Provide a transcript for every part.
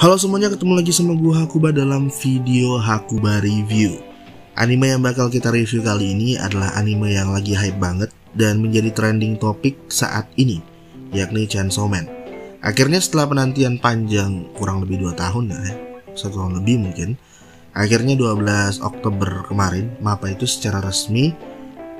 Halo semuanya, ketemu lagi sama gue Hakuba dalam video Hakuba Review. Anime yang bakal kita review kali ini adalah anime yang lagi hype banget dan menjadi trending topik saat ini, yakni Chainsaw Man. Akhirnya setelah penantian panjang kurang lebih 2 tahun ya, 1 tahun lebih mungkin, akhirnya 12 Oktober kemarin MAPPA itu secara resmi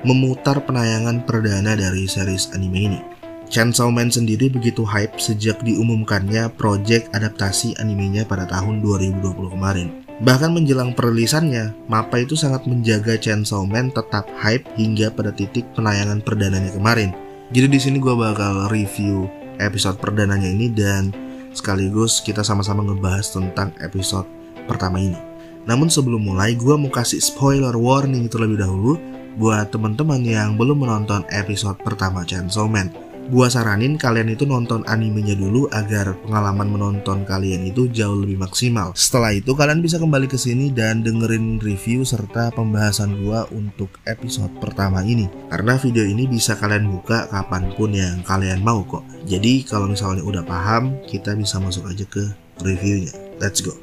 memutar penayangan perdana dari series anime ini. Chainsaw Man sendiri begitu hype sejak diumumkannya proyek adaptasi animenya pada tahun 2020 kemarin. Bahkan menjelang perilisannya, MAPPA itu sangat menjaga Chainsaw Man tetap hype hingga pada titik penayangan perdananya kemarin. Jadi di sini gue bakal review episode perdananya ini dan sekaligus kita sama-sama ngebahas tentang episode pertama ini. Namun sebelum mulai, gue mau kasih spoiler warning terlebih dahulu buat teman-teman yang belum menonton episode pertama Chainsaw Man. Gua saranin kalian itu nonton animenya dulu agar pengalaman menonton kalian itu jauh lebih maksimal. Setelah itu kalian bisa kembali ke sini dan dengerin review serta pembahasan gua untuk episode pertama ini. Karena video ini bisa kalian buka kapanpun yang kalian mau kok. Jadi kalau misalnya udah paham, kita bisa masuk aja ke reviewnya. Let's go.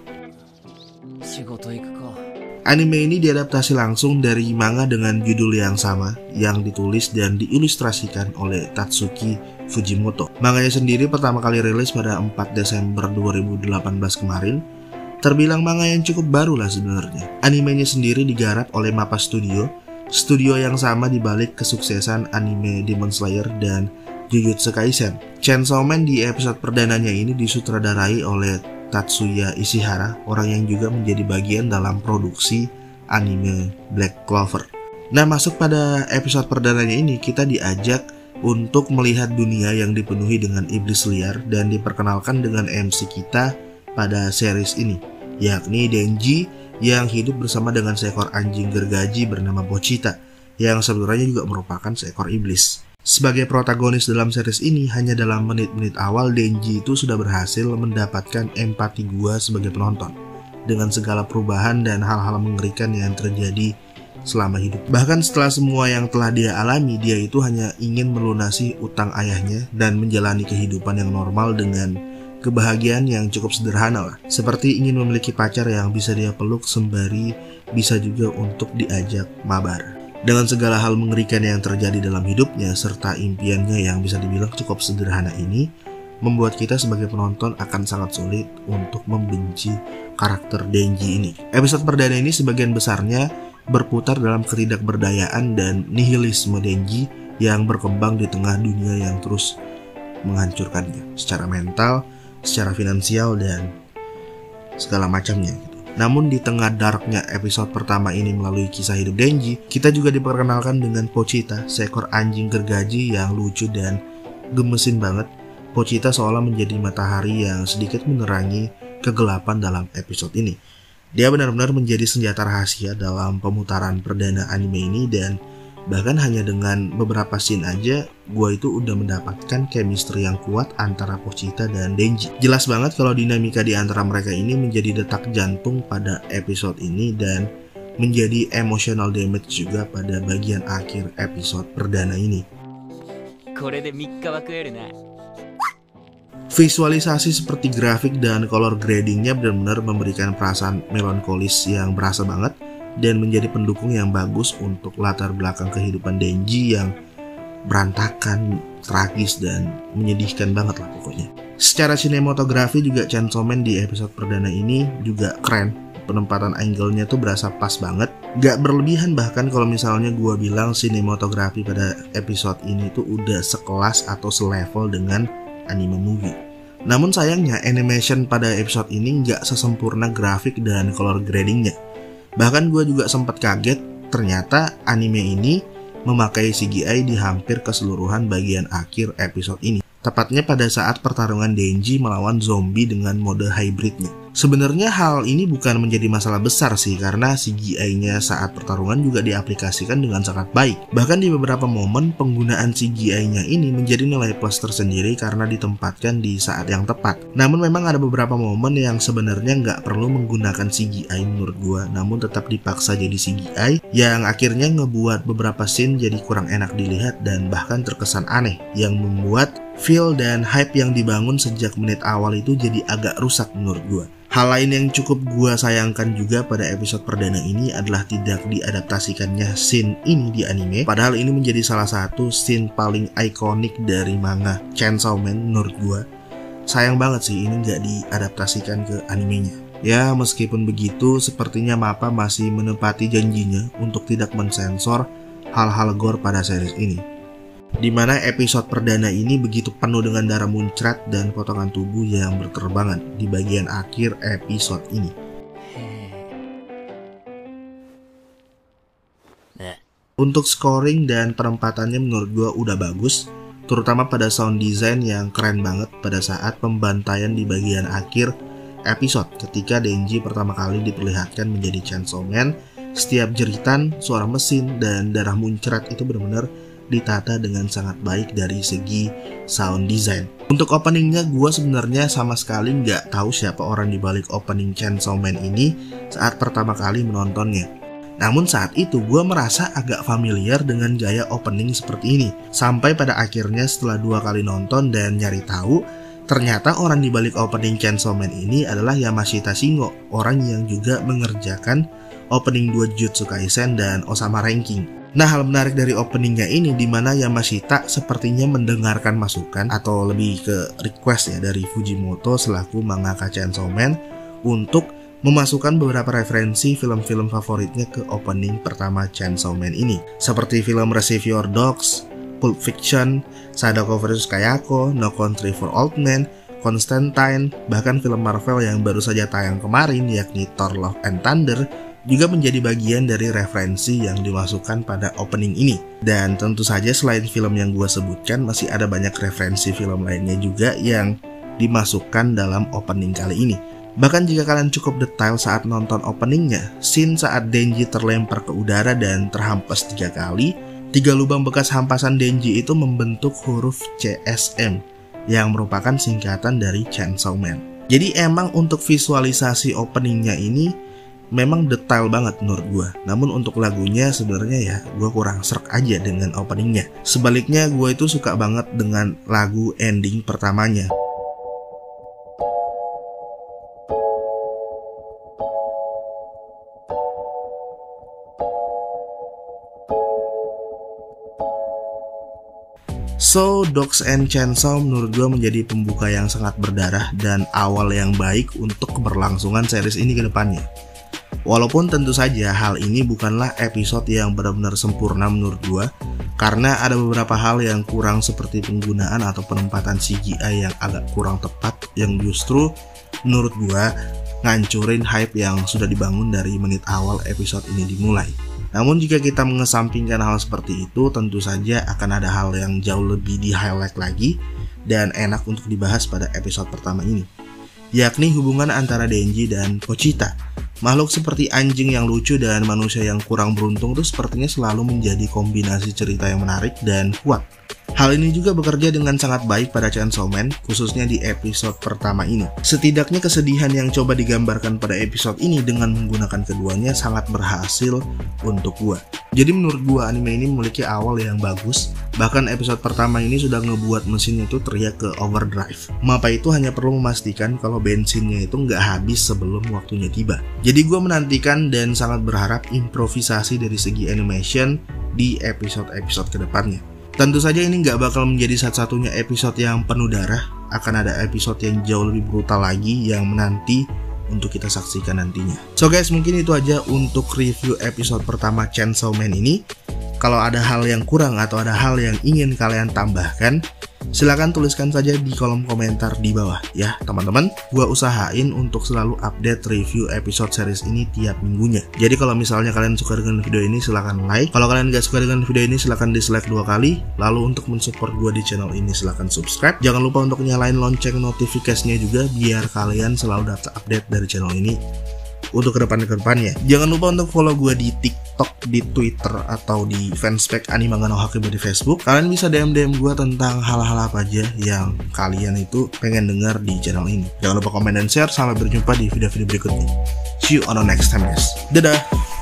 Anime ini diadaptasi langsung dari manga dengan judul yang sama yang ditulis dan diilustrasikan oleh Tatsuki Fujimoto. Manganya sendiri pertama kali rilis pada 4 Desember 2018 kemarin. Terbilang manga yang cukup baru lah sebenarnya. Animenya sendiri digarap oleh MAPPA Studio, studio yang sama dibalik kesuksesan anime Demon Slayer dan Jujutsu Kaisen. Chainsaw Man di episode perdananya ini disutradarai oleh Tatsuya Ishihara, orang yang juga menjadi bagian dalam produksi anime Black Clover. Nah, masuk pada episode perdananya ini, kita diajak untuk melihat dunia yang dipenuhi dengan iblis liar dan diperkenalkan dengan MC kita pada series ini, yakni Denji yang hidup bersama dengan seekor anjing gergaji bernama Pochita, yang sebenarnya juga merupakan seekor iblis. Sebagai protagonis dalam series ini, hanya dalam menit-menit awal Denji itu sudah berhasil mendapatkan empati gua sebagai penonton dengan segala perubahan dan hal-hal mengerikan yang terjadi selama hidup. Bahkan setelah semua yang telah dia alami, dia itu hanya ingin melunasi utang ayahnya dan menjalani kehidupan yang normal dengan kebahagiaan yang cukup sederhana lah. Seperti ingin memiliki pacar yang bisa dia peluk sembari bisa juga untuk diajak mabar. Dengan segala hal mengerikan yang terjadi dalam hidupnya serta impiannya yang bisa dibilang cukup sederhana ini, membuat kita sebagai penonton akan sangat sulit untuk membenci karakter Denji ini. Episode perdana ini sebagian besarnya berputar dalam ketidakberdayaan dan nihilisme Denji yang berkembang di tengah dunia yang terus menghancurkannya secara mental, secara finansial, dan segala macamnya. Namun di tengah darknya episode pertama ini melalui kisah hidup Denji, kita juga diperkenalkan dengan Pochita, seekor anjing gergaji yang lucu dan gemesin banget. Pochita seolah menjadi matahari yang sedikit menerangi kegelapan dalam episode ini. Dia benar-benar menjadi senjata rahasia dalam pemutaran perdana anime ini, dan bahkan hanya dengan beberapa scene aja, gue itu udah mendapatkan chemistry yang kuat antara Pochita dan Denji. Jelas banget kalau dinamika di antara mereka ini menjadi detak jantung pada episode ini dan menjadi emotional damage juga pada bagian akhir episode perdana ini. Visualisasi seperti grafik dan color gradingnya benar-benar memberikan perasaan melankolis yang berasa banget dan menjadi pendukung yang bagus untuk latar belakang kehidupan Denji yang berantakan, tragis, dan menyedihkan banget lah pokoknya. Secara sinematografi juga Chainsaw Man di episode perdana ini juga keren. Penempatan angle-nya tuh berasa pas banget, gak berlebihan. Bahkan kalau misalnya gue bilang sinematografi pada episode ini tuh udah sekelas atau selevel dengan anime movie. Namun sayangnya animation pada episode ini gak sesempurna grafik dan color gradingnya. Bahkan gue juga sempat kaget, ternyata anime ini memakai CGI di hampir keseluruhan bagian akhir episode ini. Tepatnya pada saat pertarungan Denji melawan zombie dengan mode hybridnya. Sebenarnya hal ini bukan menjadi masalah besar sih, karena CGI-nya saat pertarungan juga diaplikasikan dengan sangat baik. Bahkan di beberapa momen penggunaan CGI-nya ini menjadi nilai plus tersendiri karena ditempatkan di saat yang tepat. Namun memang ada beberapa momen yang sebenarnya nggak perlu menggunakan CGI menurut gua, namun tetap dipaksa jadi CGI yang akhirnya ngebuat beberapa scene jadi kurang enak dilihat dan bahkan terkesan aneh, yang membuat Feel dan hype yang dibangun sejak menit awal itu jadi agak rusak menurut gue. Hal lain yang cukup gue sayangkan juga pada episode perdana ini adalah tidak diadaptasikannya scene ini di anime. Padahal ini menjadi salah satu scene paling ikonik dari manga Chainsaw Man menurut gue. Sayang banget sih ini gak diadaptasikan ke animenya. Ya meskipun begitu, sepertinya MAPPA masih menepati janjinya untuk tidak mensensor hal-hal gore pada series ini. Dimana episode perdana ini begitu penuh dengan darah muncrat dan potongan tubuh yang berterbangan di bagian akhir episode ini. Untuk scoring dan penempatannya menurut gue udah bagus, terutama pada sound design yang keren banget pada saat pembantaian di bagian akhir episode ketika Denji pertama kali diperlihatkan menjadi Chainsaw Man. Setiap jeritan, suara mesin, dan darah muncrat itu benar-benar ditata dengan sangat baik dari segi sound design. Untuk openingnya gue sebenarnya sama sekali nggak tahu siapa orang di balik opening Chainsaw Man ini saat pertama kali menontonnya. Namun saat itu gue merasa agak familiar dengan gaya opening seperti ini. Sampai pada akhirnya setelah 2 kali nonton dan nyari tahu, ternyata orang di balik opening Chainsaw Man ini adalah Yamashita Shingo, orang yang juga mengerjakan opening 2 Jujutsu Kaisen dan Osama Ranking. Nah, hal menarik dari openingnya ini dimana Yamashita sepertinya mendengarkan masukan atau lebih ke request ya dari Fujimoto selaku mangaka Chainsaw Man untuk memasukkan beberapa referensi film-film favoritnya ke opening pertama Chainsaw Man ini, seperti film Reservoir Dogs, Pulp Fiction, Sadako vs Kayako, No Country for Old Men, Constantine, bahkan film Marvel yang baru saja tayang kemarin yakni Thor Love and Thunder juga menjadi bagian dari referensi yang dimasukkan pada opening ini. Dan tentu saja selain film yang gue sebutkan, masih ada banyak referensi film lainnya juga yang dimasukkan dalam opening kali ini. Bahkan jika kalian cukup detail saat nonton openingnya, scene saat Denji terlempar ke udara dan terhampas 3 kali, 3 lubang bekas hampasan Denji itu membentuk huruf CSM yang merupakan singkatan dari Chainsaw Man. Jadi emang untuk visualisasi openingnya ini memang detail banget menurut gue. Namun untuk lagunya sebenarnya ya gue kurang srek aja dengan openingnya. Sebaliknya gue itu suka banget dengan lagu ending pertamanya. So, Dogs and Chainsaw menurut gue menjadi pembuka yang sangat berdarah dan awal yang baik untuk keberlangsungan series ini ke depannya. Walaupun tentu saja hal ini bukanlah episode yang benar-benar sempurna menurut gue, karena ada beberapa hal yang kurang seperti penggunaan atau penempatan CGI yang agak kurang tepat yang justru menurut gue ngancurin hype yang sudah dibangun dari menit awal episode ini dimulai. Namun jika kita mengesampingkan hal seperti itu, tentu saja akan ada hal yang jauh lebih di-highlight lagi dan enak untuk dibahas pada episode pertama ini, yakni hubungan antara Denji dan Pochita. Makhluk seperti anjing yang lucu dan manusia yang kurang beruntung itu sepertinya selalu menjadi kombinasi cerita yang menarik dan kuat. Hal ini juga bekerja dengan sangat baik pada Chainsaw Man, khususnya di episode pertama ini. Setidaknya kesedihan yang coba digambarkan pada episode ini dengan menggunakan keduanya sangat berhasil untuk gua. Jadi menurut gua anime ini memiliki awal yang bagus. Bahkan episode pertama ini sudah ngebuat mesin itu teriak ke overdrive. MAPPA itu hanya perlu memastikan kalau bensinnya itu nggak habis sebelum waktunya tiba. Jadi gua menantikan dan sangat berharap improvisasi dari segi animation di episode-episode kedepannya. Tentu saja ini nggak bakal menjadi satu-satunya episode yang penuh darah. Akan ada episode yang jauh lebih brutal lagi yang menanti untuk kita saksikan nantinya. So guys, mungkin itu aja untuk review episode pertama Chainsaw Man ini. Kalau ada hal yang kurang atau ada hal yang ingin kalian tambahkan, silakan tuliskan saja di kolom komentar di bawah ya teman-teman. Gua usahain untuk selalu update review episode series ini tiap minggunya. Jadi kalau misalnya kalian suka dengan video ini silahkan like. Kalau kalian gak suka dengan video ini silahkan dislike 2 kali. Lalu untuk mensupport gua di channel ini silahkan subscribe. Jangan lupa untuk nyalain lonceng notifikasinya juga biar kalian selalu dapat update dari channel ini untuk kedepannya. Jangan lupa untuk follow gue di TikTok, di Twitter, atau di fanspage Anime Manga no Hakeba di Facebook. Kalian bisa DM gue tentang hal-hal apa aja yang kalian itu pengen dengar di channel ini. Jangan lupa komen dan share. Sampai berjumpa di video-video berikutnya. See you on the next time guys. Dadah.